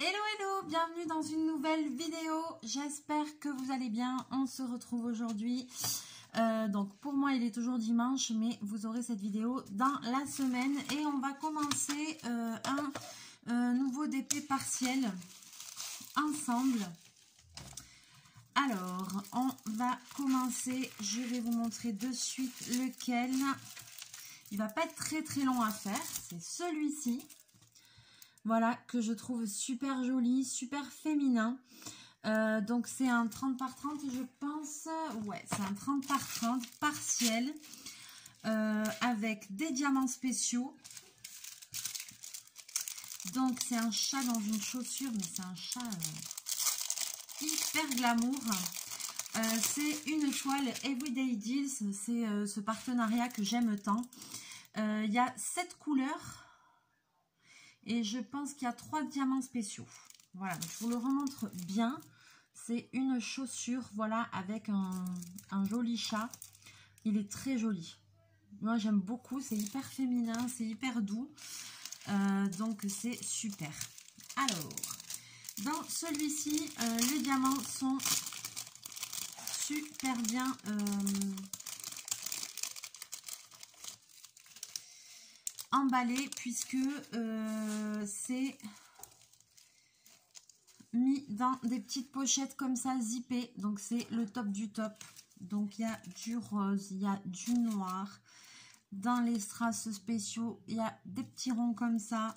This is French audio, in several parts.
Hello hello, bienvenue dans une nouvelle vidéo, j'espère que vous allez bien. On se retrouve aujourd'hui, donc pour moi il est toujours dimanche, mais vous aurez cette vidéo dans la semaine et on va commencer un nouveau DP partiel ensemble. Alors on va commencer, je vais vous montrer de suite lequel. Il va pas être très long à faire, c'est celui-ci. Voilà, que je trouve super joli, super féminin. Donc c'est un 30 par 30 je pense. Ouais, c'est un 30 par 30 partiel. Avec des diamants spéciaux. Donc c'est un chat dans une chaussure, mais c'est un chat hyper glamour. C'est une toile Everyday Deals. C'est ce partenariat que j'aime tant. Il y a 7 couleurs. Et je pense qu'il y a 3 diamants spéciaux. Voilà, donc je vous le remontre bien. C'est une chaussure, voilà, avec un joli chat. Il est très joli. Moi, j'aime beaucoup. C'est hyper féminin, c'est hyper doux. Donc, c'est super. Alors, dans celui-ci, les diamants sont super bien... emballé puisque c'est mis dans des petites pochettes comme ça zippées, donc c'est le top du top. Donc il y a du rose, il y a du noir, dans les strass spéciaux il y a des petits ronds comme ça,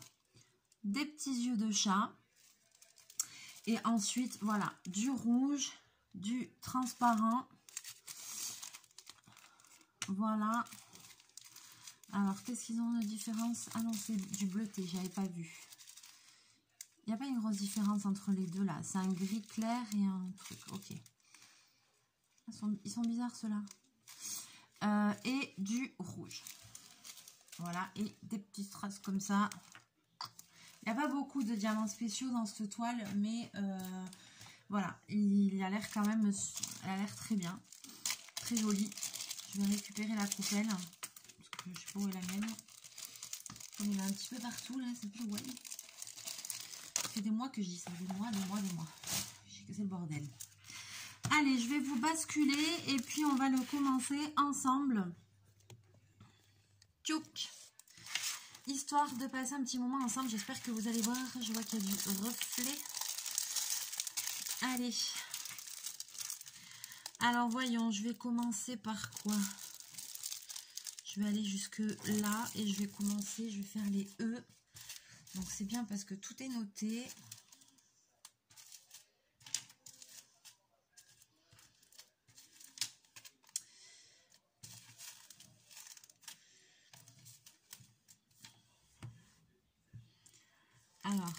des petits yeux de chat et ensuite voilà du rouge, du transparent, voilà. Alors, qu'est-ce qu'ils ont de différence? Ah non, c'est du bleuté, j'avais pas vu. Il n'y a pas une grosse différence entre les deux là. C'est un gris clair et un truc. Ok. Ils sont bizarres ceux-là. Et du rouge. Voilà. Et des petites traces comme ça. Il n'y a pas beaucoup de diamants spéciaux dans cette toile. Mais voilà. Il a l'air quand même... Elle a l'air très bien. Très jolie. Je vais récupérer la coupelle. Je sais pas où est la mienne. On est un petit peu partout là, c'est plus ouais. Ça fait des mois que je dis ça, des mois. J'ai que c'est le bordel. Allez, je vais vous basculer et puis on va le commencer ensemble. Tchouk. Histoire de passer un petit moment ensemble, j'espère que vous allez voir. Je vois qu'il y a du reflet. Allez. Alors voyons, je vais commencer par quoi? Je vais aller jusque là et je vais commencer, je vais faire les E. Donc c'est bien parce que tout est noté. Alors.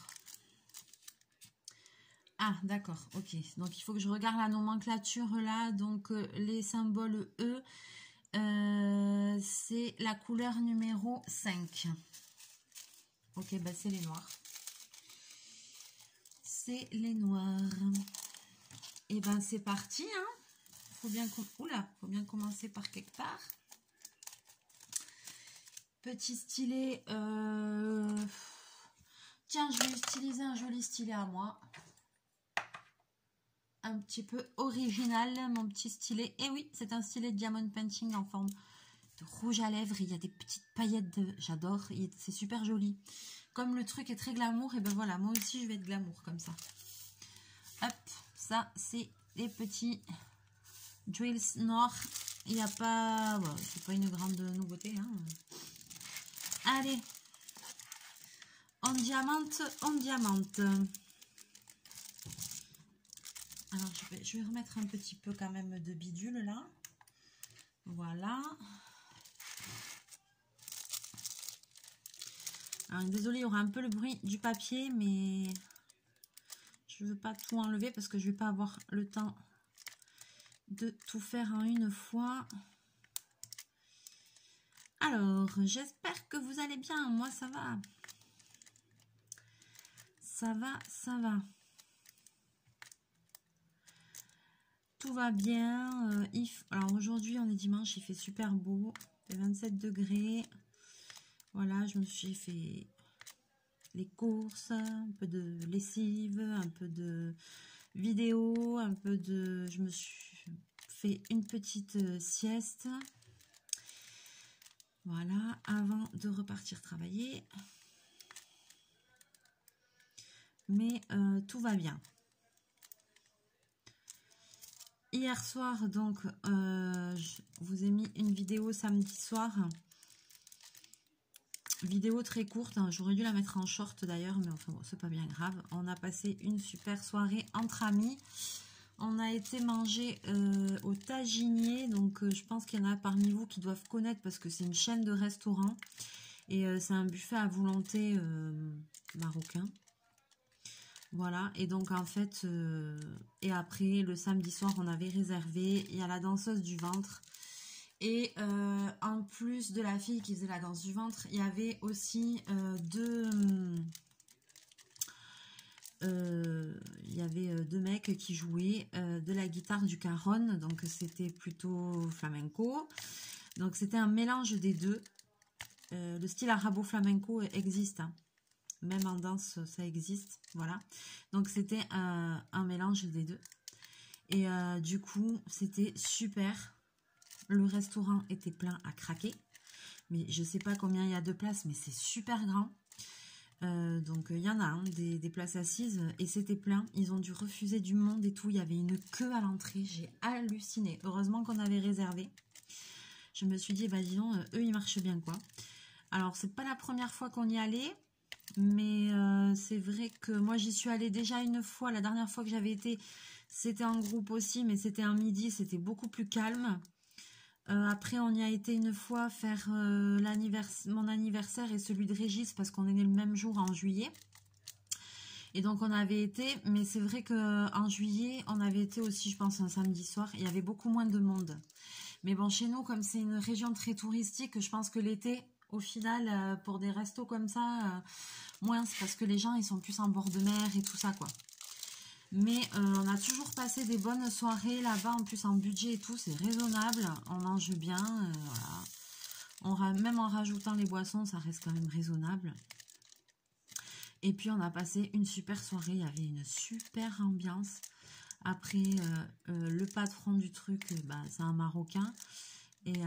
Ah d'accord, ok. Donc il faut que je regarde la nomenclature là. Donc les symboles E. C'est la couleur numéro 5. Ok, bah c'est les noirs. C'est les noirs. Et ben c'est parti. Hein. Faut bien commencer par quelque part. Petit stylet. Tiens, je vais utiliser un joli stylet à moi. Un petit peu original, mon petit stylet. Et oui, c'est un stylet Diamond Painting en forme de rouge à lèvres. Il y a des petites paillettes de... J'adore, c'est super joli. Comme le truc est très glamour, et ben voilà, moi aussi je vais être glamour comme ça. Hop, ça c'est des petits drills noirs. Il n'y a pas... Bon, c'est pas une grande nouveauté. Hein. Allez, on diamante, on diamante. Alors je vais remettre un petit peu quand même de bidule là. Voilà. Alors, désolée, il y aura un peu le bruit du papier, mais je ne veux pas tout enlever parce que je ne vais pas avoir le temps de tout faire en une fois. Alors, j'espère que vous allez bien. Moi, ça va. Ça va, ça va. Tout va bien. Alors, aujourd'hui, on est dimanche, il fait super beau. Il fait 27 degrés. Voilà, je me suis fait les courses, un peu de lessive, un peu de vidéo, un peu de... Je me suis fait une petite sieste. Voilà, avant de repartir travailler. Mais tout va bien. Hier soir, donc, je vous ai mis une vidéo samedi soir. Vidéo très courte, hein. J'aurais dû la mettre en short d'ailleurs, mais enfin bon, c'est pas bien grave. On a passé une super soirée entre amis. On a été manger au Taginier, donc je pense qu'il y en a parmi vous qui doivent connaître parce que c'est une chaîne de restaurants. Et c'est un buffet à volonté marocain. Voilà, et donc en fait, et après le samedi soir on avait réservé, il y a la danseuse du ventre. Et en plus de la fille qui faisait la danse du ventre, il y avait aussi deux mecs qui jouaient de la guitare du cajon, donc c'était plutôt flamenco. Donc c'était un mélange des deux. Le style arabo-flamenco existe, hein. Même en danse, ça existe, voilà. Donc, c'était un mélange des deux. Et du coup, c'était super. Le restaurant était plein à craquer. Mais je ne sais pas combien il y a de places, mais c'est super grand. Donc, il y en a des places assises et c'était plein. Ils ont dû refuser du monde et tout. Il y avait une queue à l'entrée. J'ai halluciné. Heureusement qu'on avait réservé. Je me suis dit, bah dis donc, eux, ils marchent bien, quoi. Alors, c'est pas la première fois qu'on y allait. Mais c'est vrai que moi j'y suis allée déjà une fois. La dernière fois que j'avais été, c'était en groupe aussi, mais c'était un midi, c'était beaucoup plus calme. Après on y a été une fois faire mon anniversaire et celui de Régis parce qu'on est né le même jour en juillet. Et donc on avait été, mais c'est vrai qu'en juillet on avait été aussi, je pense, un samedi soir. Il y avait beaucoup moins de monde. Mais bon, chez nous, comme c'est une région très touristique, je pense que l'été, au final, pour des restos comme ça, moins, parce que les gens, ils sont plus en bord de mer et tout ça, quoi. Mais on a toujours passé des bonnes soirées là-bas, en plus en budget et tout, c'est raisonnable, on mange bien, voilà. Même en rajoutant les boissons, ça reste quand même raisonnable. Et puis on a passé une super soirée, il y avait une super ambiance. Après, le patron du truc, bah, c'est un Marocain. Et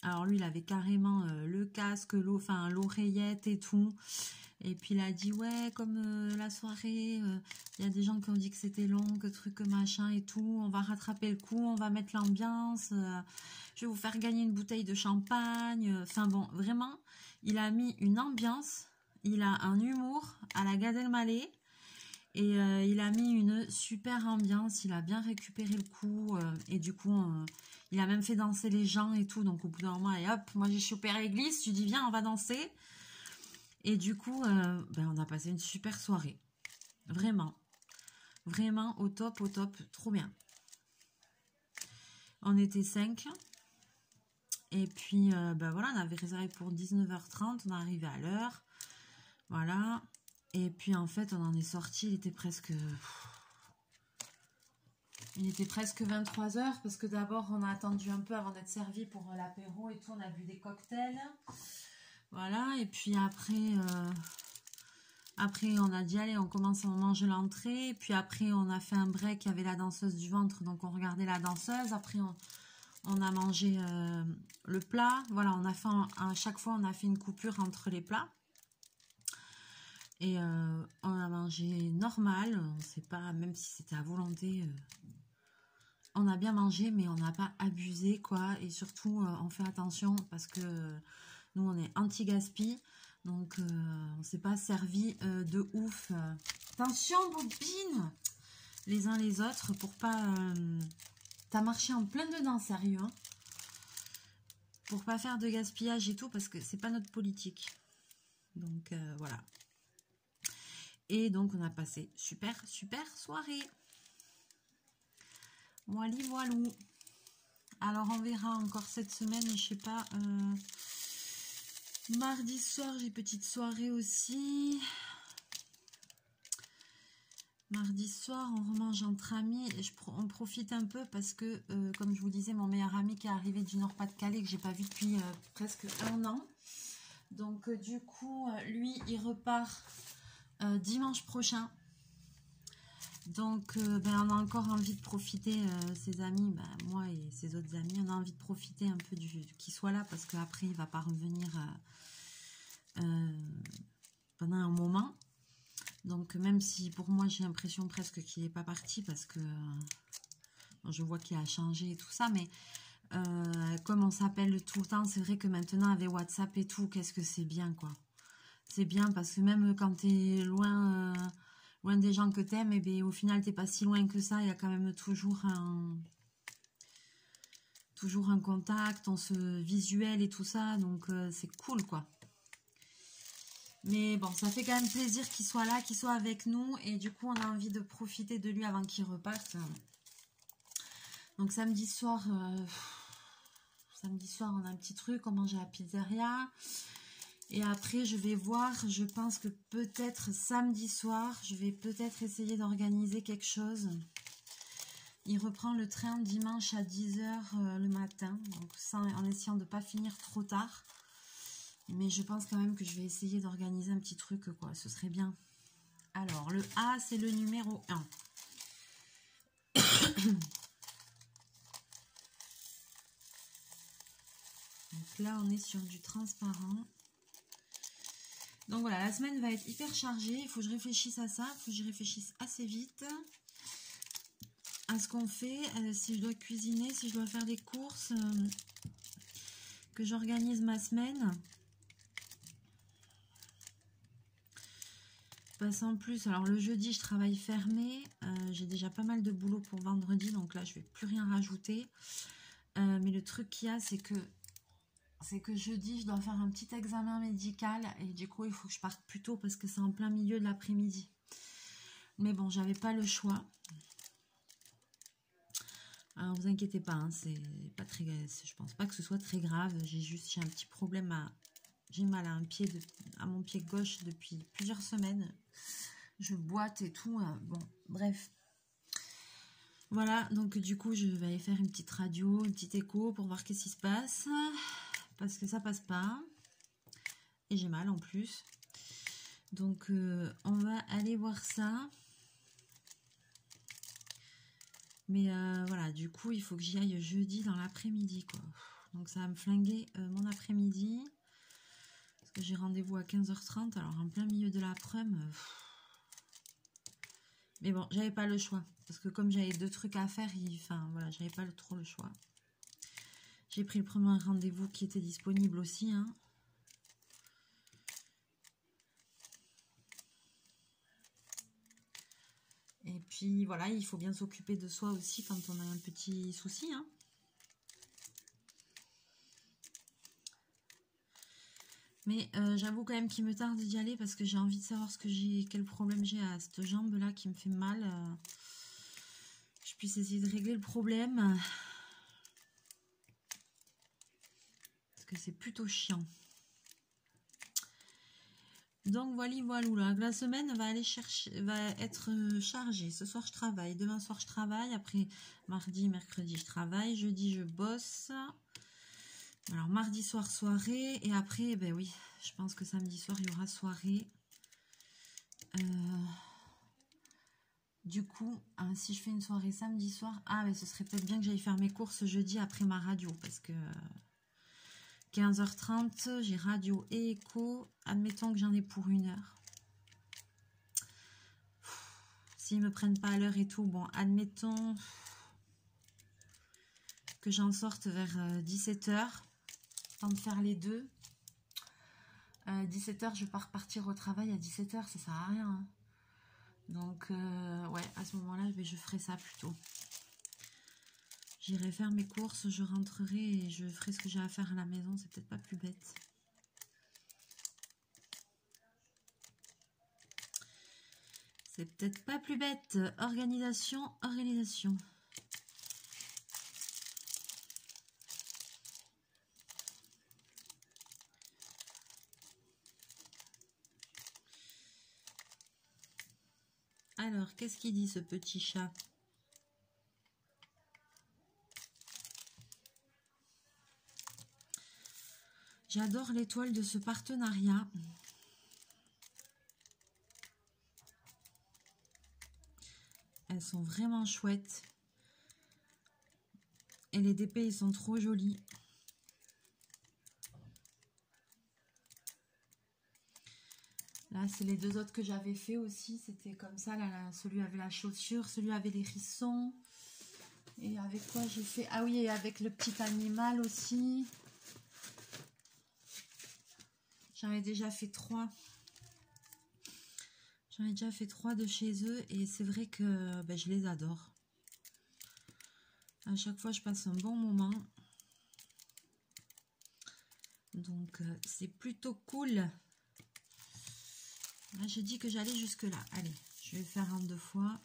alors lui, il avait carrément le casque, l'oreillette et tout. Et puis il a dit, ouais, comme la soirée, il y a des gens qui ont dit que c'était long, que truc, que machin et tout. On va rattraper le coup, on va mettre l'ambiance. Je vais vous faire gagner une bouteille de champagne. Enfin bon, vraiment, il a mis une ambiance. Il a un humour à la Gad Elmaleh. Et il a mis une super ambiance, il a bien récupéré le coup. Et du coup, il a même fait danser les gens et tout. Donc au bout d'un moment, et hop, moi j'ai chopé l'église, je lui dis viens, on va danser. Et du coup, on a passé une super soirée. Vraiment. Vraiment au top, trop bien. On était 5. Et puis, voilà, on avait réservé pour 19h30, on est arrivé à l'heure. Voilà. Et puis en fait, on en est sorti, il était presque 23h parce que d'abord, on a attendu un peu avant d'être servi pour l'apéro et tout. On a bu des cocktails. Voilà. Et puis après, on a dit, allez, on commence à manger l'entrée. Puis après, on a fait un break, il y avait la danseuse du ventre, donc on regardait la danseuse. Après, on a mangé le plat. Voilà, à chaque fois, on a fait une coupure entre les plats. Et on a mangé normal, on sait pas, même si c'était à volonté, on a bien mangé, mais on n'a pas abusé, quoi. Et surtout, on fait attention parce que nous, on est anti-gaspi, donc on s'est pas servi de ouf. Attention, bobine, les uns les autres, pour pas... T'as marché en plein dedans, sérieux, hein, pour pas faire de gaspillage et tout, parce que c'est pas notre politique. Donc, voilà. Et donc, on a passé super soirée. Voili voilou. Alors, on verra encore cette semaine, je sais pas. Mardi soir, j'ai petite soirée aussi. Mardi soir, on remange entre amis. On profite un peu parce que, comme je vous disais, mon meilleur ami qui est arrivé du Nord-Pas-de-Calais, que j'ai pas vu depuis presque 1 an. Donc du coup, lui, il repart dimanche prochain. Donc on a encore envie de profiter, ses amis, moi et ses autres amis, on a envie de profiter un peu qu'il soit là, parce qu'après il va pas revenir pendant un moment. Donc même si pour moi j'ai l'impression presque qu'il n'est pas parti, parce que je vois qu'il a changé et tout ça, mais comme on s'appelle tout le temps, c'est vrai que maintenant avec WhatsApp et tout, qu'est-ce que c'est bien, quoi. C'est bien parce que même quand tu es loin, loin des gens que tu aimes, et bien, au final, tu n'es pas si loin que ça. Il y a quand même toujours un contact, on se visuel et tout ça. Donc, c'est cool, quoi. Mais bon, ça fait quand même plaisir qu'il soit là, qu'il soit avec nous. Et du coup, on a envie de profiter de lui avant qu'il reparte. Donc, samedi soir, on a un petit truc. On mange à la pizzeria. Et après, je vais voir, je pense que peut-être samedi soir, je vais peut-être essayer d'organiser quelque chose. Il reprend le train dimanche à 10 h le matin, donc ça, en essayant de ne pas finir trop tard. Mais je pense quand même que je vais essayer d'organiser un petit truc, quoi, ce serait bien. Alors, le A, c'est le numéro 1. Donc là, on est sur du transparent. Donc voilà, la semaine va être hyper chargée. Il faut que je réfléchisse à ça. Il faut que je réfléchisse assez vite à ce qu'on fait. Si je dois cuisiner, si je dois faire des courses, que j'organise ma semaine. Parce en plus, alors le jeudi, je travaille fermé. J'ai déjà pas mal de boulot pour vendredi. Donc là, je vais plus rien rajouter. Mais le truc qu'il y a, c'est que jeudi, je dois faire un petit examen médical et du coup, il faut que je parte plus tôt parce que c'est en plein milieu de l'après-midi. Mais bon, j'avais pas le choix. Alors, vous inquiétez pas, hein, c'est pas très, je pense pas que ce soit très grave. J'ai un petit problème j'ai mal à à mon pied gauche depuis plusieurs semaines. Je boite et tout. Bon, bref. Voilà, donc du coup, je vais aller faire une petite radio, une petite écho pour voir qu'est-ce qui se passe. Parce que ça passe pas. Et j'ai mal en plus. Donc, on va aller voir ça. Mais voilà, du coup, il faut que j'y aille jeudi dans l'après-midi, quoi. Donc, ça va me flinguer mon après-midi. Parce que j'ai rendez-vous à 15 h 30. Alors, en plein milieu de l'après-midi. Mais bon, j'avais pas le choix. Parce que comme j'avais 2 trucs à faire, enfin, voilà, j'avais pas trop le choix. J'ai pris le premier rendez-vous qui était disponible aussi, hein. Et puis voilà, il faut bien s'occuper de soi aussi quand on a un petit souci, hein. Mais j'avoue quand même qu'il me tarde d'y aller parce que j'ai envie de savoir quel problème j'ai à cette jambe là qui me fait mal. Je puisse essayer de régler le problème. Parce que c'est plutôt chiant. Donc voilà, la semaine va être chargée. Ce soir je travaille, demain soir je travaille, après mardi, mercredi je travaille, jeudi je bosse. Alors mardi soir soirée et après ben oui, je pense que samedi soir il y aura soirée. Du coup, si je fais une soirée samedi soir, mais ce serait peut-être bien que j'aille faire mes courses jeudi après ma radio parce que 15 h 30, j'ai radio et écho. Admettons que j'en ai pour 1 heure. S'ils me prennent pas à l'heure et tout, bon, admettons que j'en sorte vers 17 h. Temps de faire les deux. 17 h, je vais pas repartir au travail à 17 h, ça sert à rien. Hein. Donc, ouais, à ce moment-là, je ferai ça plutôt. J'irai faire mes courses, je rentrerai et je ferai ce que j'ai à faire à la maison. C'est peut-être pas plus bête. C'est peut-être pas plus bête. Organisation. Alors, qu'est-ce qu'il dit ce petit chat? J'adore les toiles de ce partenariat. Elles sont vraiment chouettes. Et les DP, ils sont trop jolis. Là, c'est les deux autres que j'avais fait aussi. C'était comme ça. Là, celui avait la chaussure, celui avait les hérissons. Et avec quoi j'ai fait? Ah oui, et avec le petit animal aussi. J'en ai déjà fait 3. J'en ai déjà fait 3 de chez eux. Et c'est vrai que ben, je les adore. À chaque fois, je passe un bon moment. Donc, c'est plutôt cool. Là, j'ai dit que j'allais jusque là. Allez, je vais faire en 2 fois.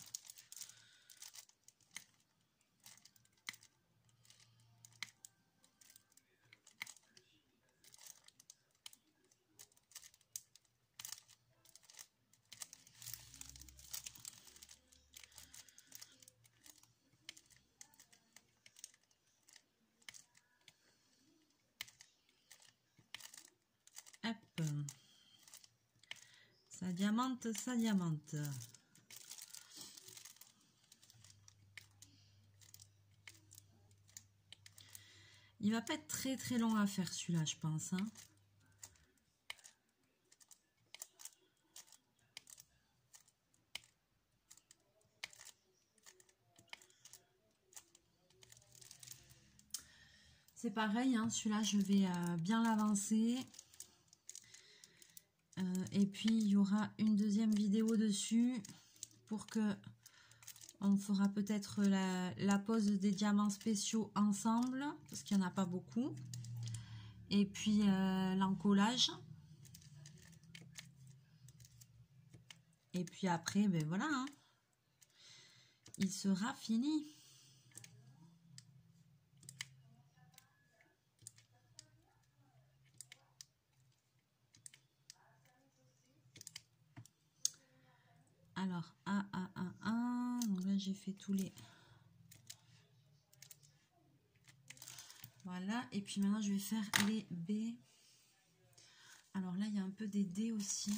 Hop. Ça diamante, ça diamante. Il va pas être très très long à faire celui-là, je pense. Hein. C'est pareil, hein, celui-là, je vais bien l'avancer. Et puis, il y aura une deuxième vidéo dessus pour que on fera peut-être la pose des diamants spéciaux ensemble, parce qu'il n'y en a pas beaucoup. Et puis, l'encollage. Et puis après, ben voilà, hein, il sera fini. Alors, donc là, j'ai fait tous les... Voilà, et puis maintenant, je vais faire les B. Alors là, il y a un peu des D aussi.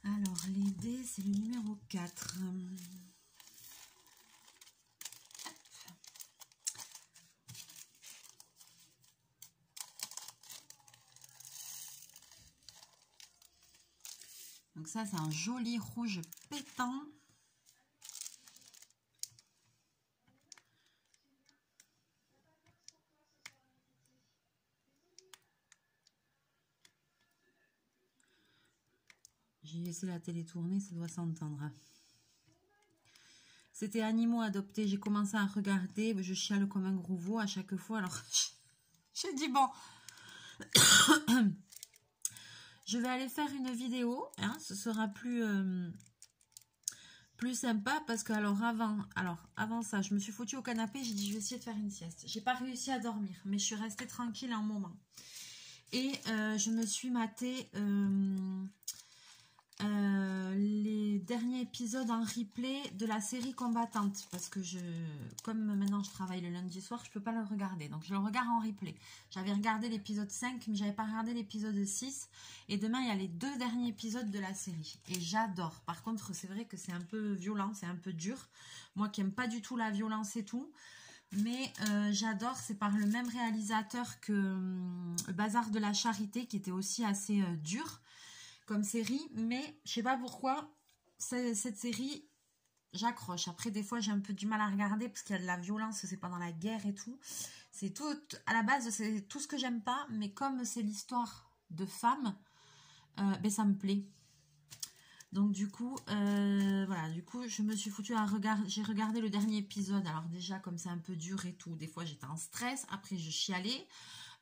Alors, les D, c'est le numéro 4. Donc ça, c'est un joli rouge pétant. J'ai laissé la télé tourner, ça doit s'entendre. C'était Animaux adoptés. J'ai commencé à regarder. Je chiale comme un gros veau à chaque fois. Alors, j'ai dit bon... Je vais aller faire une vidéo, hein, ce sera plus sympa parce que avant ça, je me suis foutue au canapé, j'ai dit je vais essayer de faire une sieste. J'ai pas réussi à dormir, mais je suis restée tranquille un moment. Et je me suis maté les derniers épisodes en replay de la série Combattante parce que comme maintenant je travaille le lundi soir, je peux pas le regarder, donc je le regarde en replay. J'avais regardé l'épisode 5 mais j'avais pas regardé l'épisode 6 et demain il y a les 2 derniers épisodes de la série et j'adore. Par contre c'est vrai que c'est un peu violent, c'est un peu dur, moi qui aime pas du tout la violence et tout, mais j'adore. C'est par le même réalisateur que Bazar de la Charité qui était aussi assez dur comme série, mais je sais pas pourquoi cette série j'accroche. Après des fois j'ai un peu du mal à regarder parce qu'il y a de la violence, c'est pendant la guerre et tout, c'est tout à la base, c'est tout ce que j'aime pas, mais comme c'est l'histoire de femmes, ben ça me plaît. Donc du coup voilà, du coup je me suis foutue à regarder, j'ai regardé le dernier épisode. Alors déjà comme c'est un peu dur et tout, des fois j'étais en stress, après je chialais.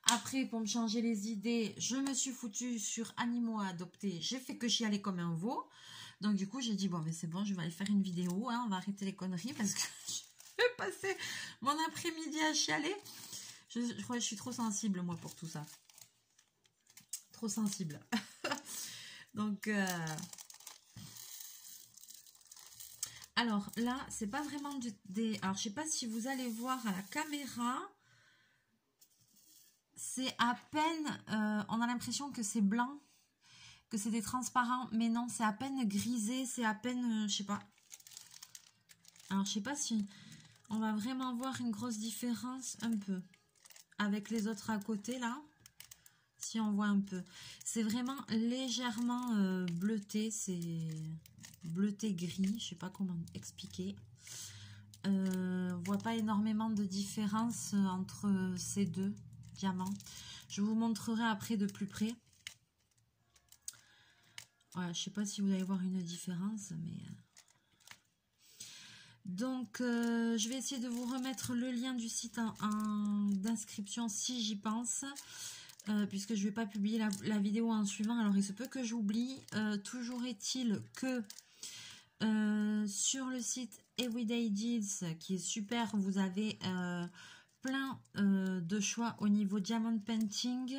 Après, pour me changer les idées, je me suis foutue sur Animaux à adopter. J'ai fait que chialer comme un veau. Donc, du coup, j'ai dit, bon, mais c'est bon, je vais aller faire une vidéo. Hein, on va arrêter les conneries parce que je vais passer mon après-midi à chialer. Je crois que je suis trop sensible, moi, pour tout ça. Trop sensible. Donc, alors là, c'est pas vraiment des... Alors, je sais pas si vous allez voir à la caméra... c'est à peine, on a l'impression que c'est blanc, que c'est des transparents, mais non, c'est à peine grisé, c'est à peine, je sais pas. Alors, je sais pas si on va vraiment voir une grosse différence, un peu, avec les autres à côté, là. Si on voit un peu. C'est vraiment légèrement bleuté, c'est bleuté gris, je sais pas comment expliquer. On voit pas énormément de différence entre ces deux diamants. Je vous montrerai après de plus près. Voilà, je sais pas si vous allez voir une différence, mais... Donc, je vais essayer de vous remettre le lien du site d'inscription si j'y pense, puisque je ne vais pas publier la vidéo en suivant. Alors, il se peut que j'oublie. Toujours est-il que sur le site Everyday Deals, qui est super, vous avez plein de choix au niveau Diamond Painting.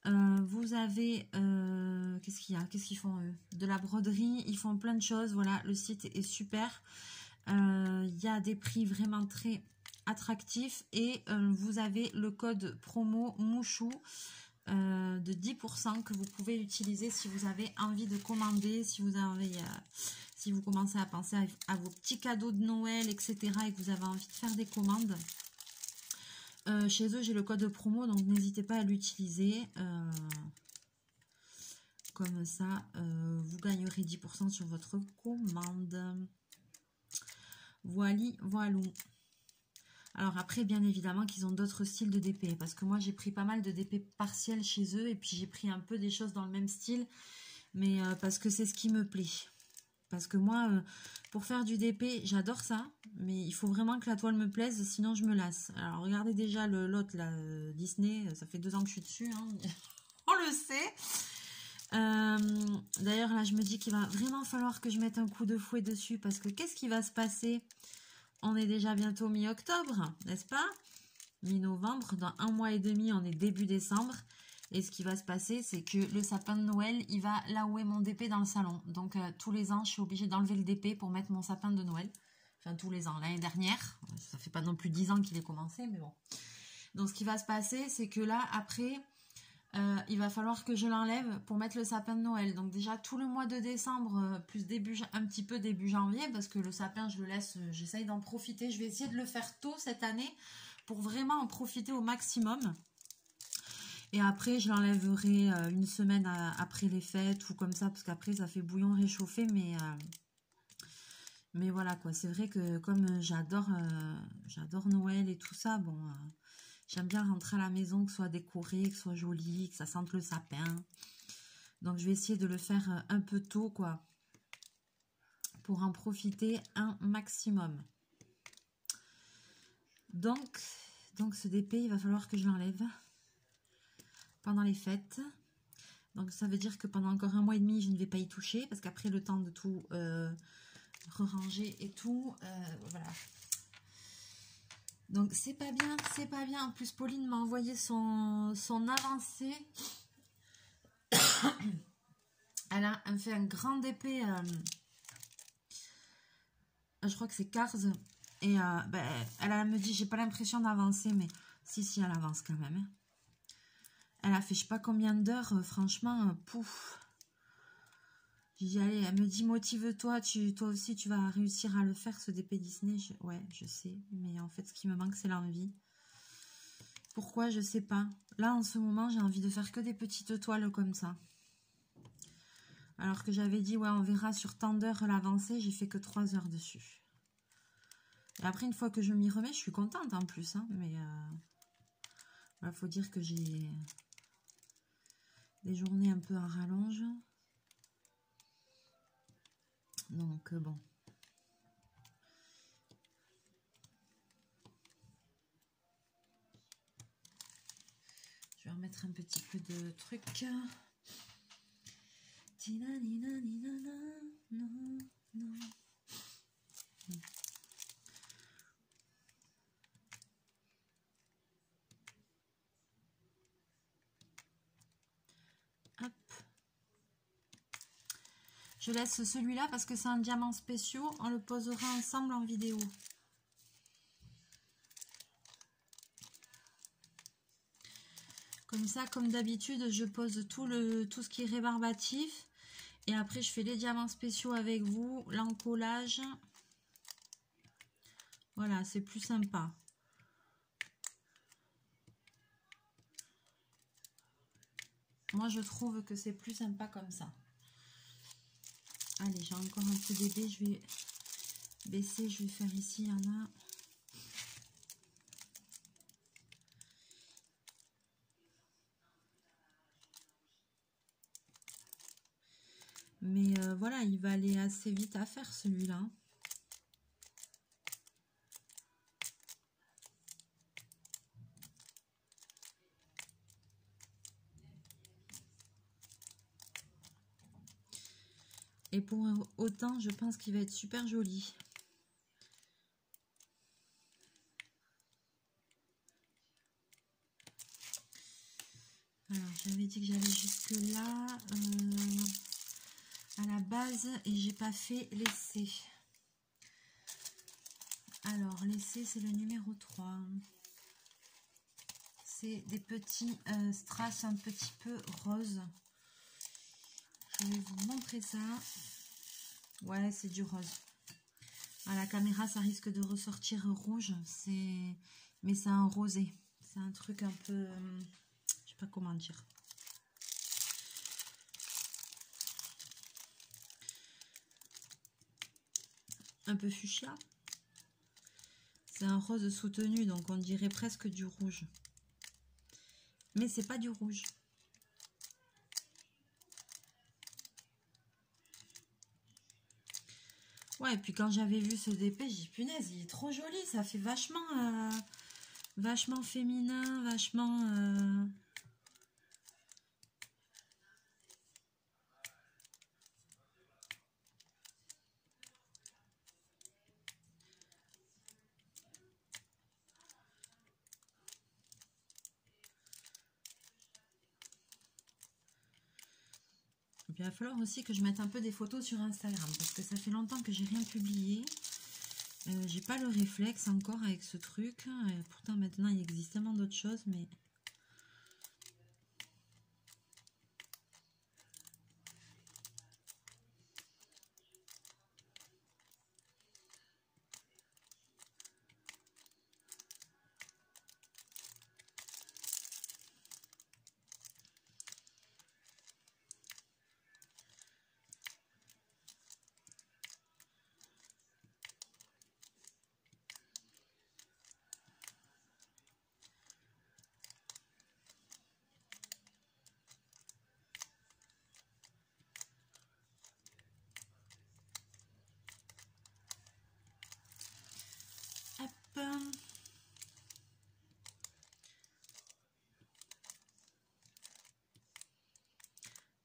Vous avez, qu'est-ce qu'il y a? Qu'est-ce qu'ils font eux? De la broderie, ils font plein de choses. Voilà, le site est super. Il y a des prix vraiment très attractifs et vous avez le code promo Mouchou de 10% que vous pouvez utiliser si vous avez envie de commander, si vous commencez à penser à vos petits cadeaux de Noël, etc. et que vous avez envie de faire des commandes. Chez eux, j'ai le code promo, donc n'hésitez pas à l'utiliser. Comme ça, vous gagnerez 10% sur votre commande. Voilou. Alors après, bien évidemment qu'ils ont d'autres styles de DP, parce que moi j'ai pris pas mal de DP partiels chez eux, et puis j'ai pris un peu des choses dans le même style, mais parce que c'est ce qui me plaît. Parce que moi, pour faire du DP, j'adore ça, mais il faut vraiment que la toile me plaise, sinon je me lasse. Alors regardez déjà l'autre, là, Disney, ça fait 2 ans que je suis dessus, hein. On le sait. D'ailleurs là je me dis qu'il va vraiment falloir que je mette un coup de fouet dessus, parce que qu'est-ce qui va se passer? On est déjà bientôt mi-octobre, n'est-ce pas? Mi-novembre, dans 1 mois et demi on est début décembre, et ce qui va se passer c'est que le sapin de Noël il va là où est mon DP dans le salon, donc tous les ans je suis obligée d'enlever le DP pour mettre mon sapin de Noël, enfin tous les ans. L'année dernière, ça fait pas non plus 10 ans qu'il est commencé, mais bon. Donc ce qui va se passer c'est que là après il va falloir que je l'enlève pour mettre le sapin de Noël. Donc déjà tout le mois de décembre, plus un petit peu début janvier, parce que le sapin je le laisse, j'essaye d'en profiter. Je vais essayer de le faire tôt cette année pour vraiment en profiter au maximum. Et après je l'enlèverai une semaine après les fêtes ou comme ça, parce qu'après ça fait bouillon réchauffé. Mais voilà quoi, c'est vrai que comme j'adore Noël et tout ça, bon... J'aime bien rentrer à la maison, que ce soit décoré, que ce soit joli, que ça sente le sapin. Donc, je vais essayer de le faire un peu tôt, quoi. Pour en profiter un maximum. Donc ce DP, il va falloir que je l'enlève pendant les fêtes. Donc, ça veut dire que pendant encore 1 mois et demi, je ne vais pas y toucher. Parce qu'après, le temps de tout re-ranger et tout, voilà. Donc c'est pas bien, c'est pas bien. En plus Pauline m'a envoyé son avancée. Elle a fait un grand DP. Je crois que c'est Cars. Et elle me dit j'ai pas l'impression d'avancer, mais si elle avance quand même. Elle a fait je sais pas combien d'heures, franchement, pouf. J'ai dit allez, elle me dit motive-toi, toi aussi tu vas réussir à le faire ce DP Disney. Ouais, je sais, mais en fait ce qui me manque c'est l'envie. Pourquoi, je sais pas. Là en ce moment j'ai envie de faire que des petites toiles comme ça. Alors que j'avais dit ouais on verra sur tant d'heures l'avancée, j'ai fait que 3 heures dessus. Et après une fois que je m'y remets, je suis contente en plus, hein, mais voilà, faut dire que j'ai des journées un peu en rallonge. Donc bon. Je vais remettre un petit peu de truc. Hop. Je laisse celui-là parce que c'est un diamant spécial. On le posera ensemble en vidéo. Comme ça, comme d'habitude, je pose tout ce qui est rébarbatif. Et après, je fais les diamants spéciaux avec vous, l'encollage. Voilà, c'est plus sympa. Moi, je trouve que c'est plus sympa comme ça. Allez, j'ai encore un peu d'épée. Je vais baisser, je vais faire ici, il y en a. Mais voilà, il va aller assez vite à faire celui-là. Et pour autant, je pense qu'il va être super joli. Alors, j'avais dit que j'allais jusque là à la base et j'ai pas fait l'essai. Alors, l'essai, c'est le numéro 3. C'est des petits strass un petit peu rose. Je vais vous montrer ça. Ouais, c'est du rose. À la caméra, ça risque de ressortir rouge. Mais c'est un rosé. C'est un truc un peu... je sais pas comment dire. Un peu fuchsia. C'est un rose soutenu, donc on dirait presque du rouge. Mais c'est pas du rouge. Ouais, et puis quand j'avais vu ce DP, j'ai dit punaise, il est trop joli, ça fait vachement, vachement féminin, vachement... Et puis il va falloir aussi que je mette un peu des photos sur Instagram, parce que ça fait longtemps que j'ai rien publié. J'ai pas le réflexe encore avec ce truc. Pourtant maintenant il existe tellement d'autres choses, mais...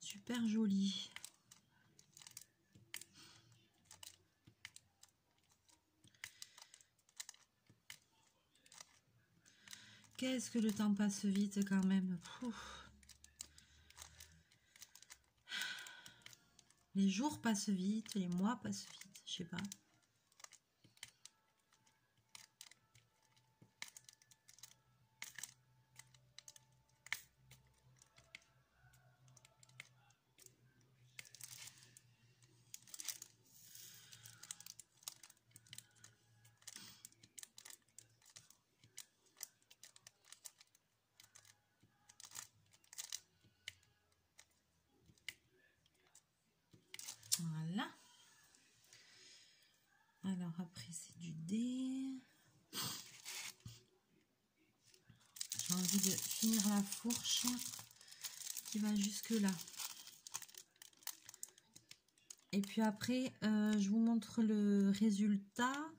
Super joli. Qu'est-ce que le temps passe vite quand même. Pouf. Les jours passent vite, les mois passent vite, je sais pas. Voilà. Alors après c'est du dé. J'ai envie de finir la fourche qui va jusque là. Et puis après je vous montre le résultat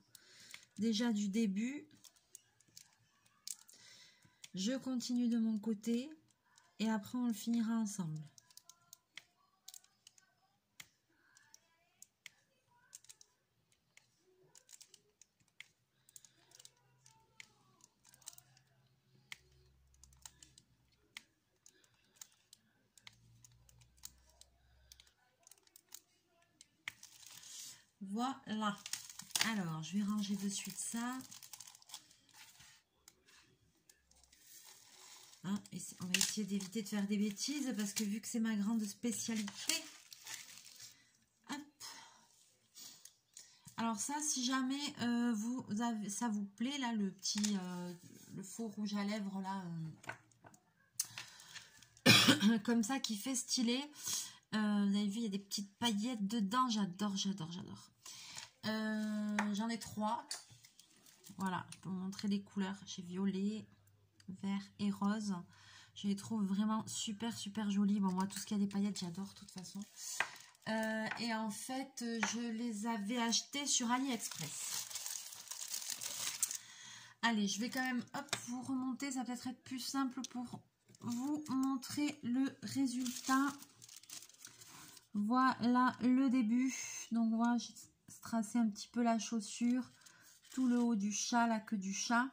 déjà du début. Je continue de mon côté et après on le finira ensemble. Voilà. Alors, je vais ranger de suite ça. Hein, on va essayer d'éviter de faire des bêtises parce que vu que c'est ma grande spécialité. Hop. Alors ça, si jamais ça vous plaît, là, le petit, le faux rouge à lèvres, là, comme ça, qui fait stylé. Vous avez vu, il y a des petites paillettes dedans. J'adore, j'adore, j'adore. J'en ai 3. Voilà, je peux vous montrer les couleurs. J'ai violet, vert et rose. Je les trouve vraiment super, super jolies. Bon, moi, tout ce qui a des paillettes, j'adore, de toute façon. Et en fait, je les avais achetés sur AliExpress. Allez, je vais quand même, hop, vous remonter. Ça va peut-être être plus simple pour vous montrer le résultat. Voilà le début. Donc, voilà, j'ai tracé un petit peu la chaussure. Tout le haut du chat, la queue du chat.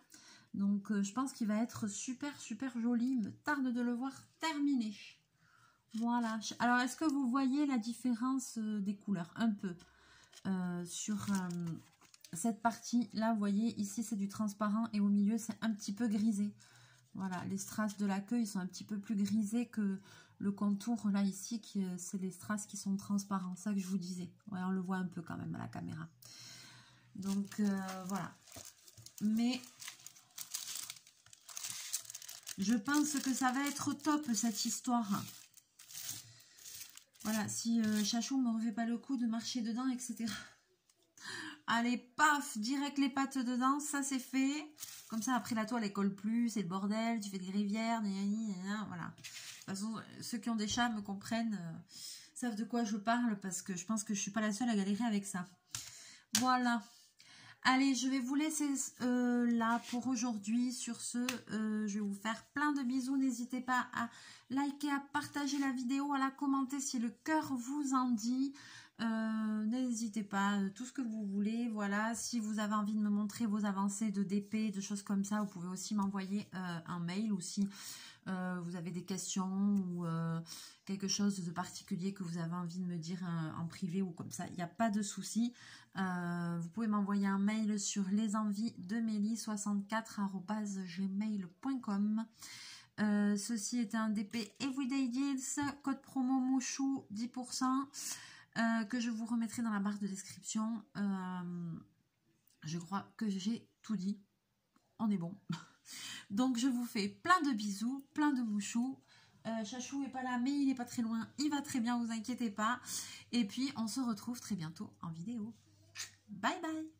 Donc, je pense qu'il va être super, super joli. Il me tarde de le voir terminé. Voilà. Alors, est-ce que vous voyez la différence des couleurs? Un peu. Sur cette partie-là, vous voyez, ici, c'est du transparent. Et au milieu, c'est un petit peu grisé. Voilà. Les strass de la queue, ils sont un petit peu plus grisés que le contour, là, ici. C'est les strass qui sont transparents. C'est ça que je vous disais. Ouais, on le voit un peu quand même à la caméra. Donc, voilà. Mais je pense que ça va être top, cette histoire. Voilà, si Chachou ne me refait pas le coup de marcher dedans, etc. Allez, paf, direct les pattes dedans, ça c'est fait. Comme ça, après la toile, elle colle plus, c'est le bordel, tu fais des rivières, voilà. De toute façon, ceux qui ont des chats me comprennent, savent de quoi je parle, parce que je pense que je ne suis pas la seule à galérer avec ça. Voilà. Allez, je vais vous laisser là pour aujourd'hui. Sur ce, je vais vous faire plein de bisous. N'hésitez pas à liker, à partager la vidéo, à la commenter si le cœur vous en dit. N'hésitez pas, tout ce que vous voulez. Voilà, si vous avez envie de me montrer vos avancées de DP, de choses comme ça, vous pouvez aussi m'envoyer un mail, ou si vous avez des questions ou quelque chose de particulier que vous avez envie de me dire en privé ou comme ça, il n'y a pas de souci. Vous pouvez m'envoyer un mail sur lesenvies64@gmail.com. Ceci est un DP Everyday Deals, code promo Mouchou 10%, que je vous remettrai dans la barre de description. Je crois que j'ai tout dit. On est bon. Donc je vous fais plein de bisous, plein de mouchous. Chachou est pas là, mais il est pas très loin. Il va très bien, vous inquiétez pas. Et puis on se retrouve très bientôt en vidéo. Bye bye.